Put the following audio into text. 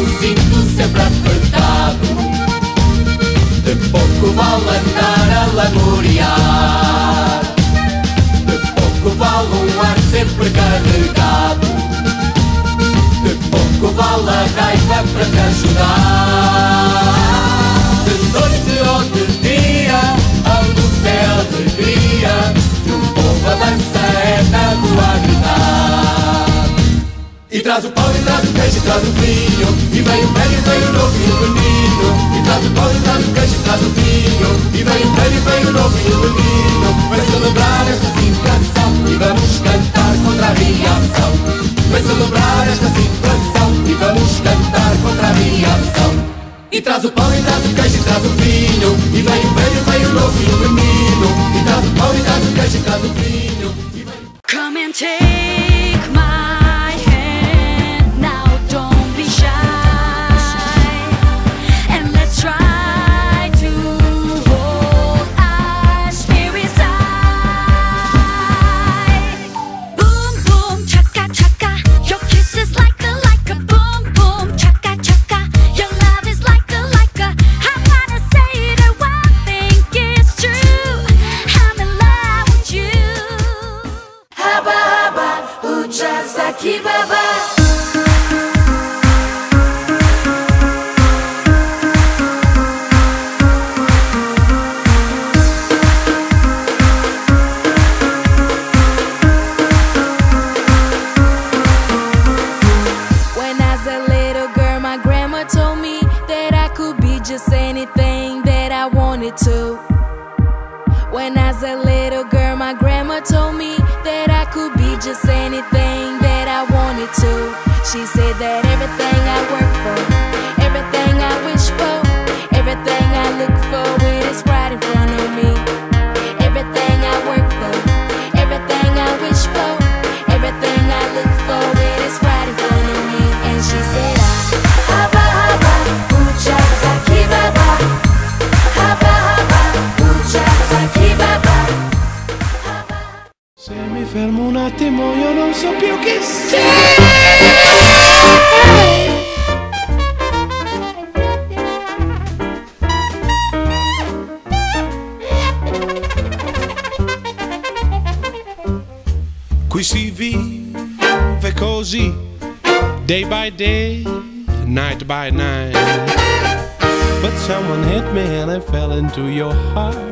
o cinto sempre apertado. De pouco vale andar a lamuriar, de pouco vale um ar sempre carregado, de pouco vale a raiva para te ajudar. De noite ou de dia, a luta é alegria, e o povo avança é na rua a gritar. E traz o pão, e traz o queijo, e traz o vinho, e vem o velho, e vem o novo e o menino. E traz o pão, e traz o queijo, e traz o vinho, e vem o velho, e vem o novo e o menino. Vai celebrar esta situação e vamos cantar contra a reação. Vai celebrar esta situação e vamos cantar contra a reação. E traz o pão, e traz o queijo, e traz o vinho, e vem o velho, e vem o novo e o menino. E traz o pão, e traz o queijo, e traz o vinho, e vem... Come and take my hand, now don't be shy, and let's try to hold our spirits high. Boom boom chaka chaka, your kiss is like a boom boom chaka chaka, your love is like a I wanna say that one thing is true, I'm in love with you. Haba haba, ujasaki baba. When I was a little girl, my grandma told me that I could be just anything that I wanted to. When I was a little girl, my grandma told me that I could be just anything that I wanted to. She said that everything I work for, everything I wish for, everything I look for, it is right in front of me. Everything I work for, everything I wish for, everything I look for, it is right in front of me. And she said, haba haba, ujasaki baba. Haba haba, ujasaki baba. Se mi fermo un attimo io non so più chi sei. Qui si vive così, day by day, night by night. But someone hit me and I fell into your heart.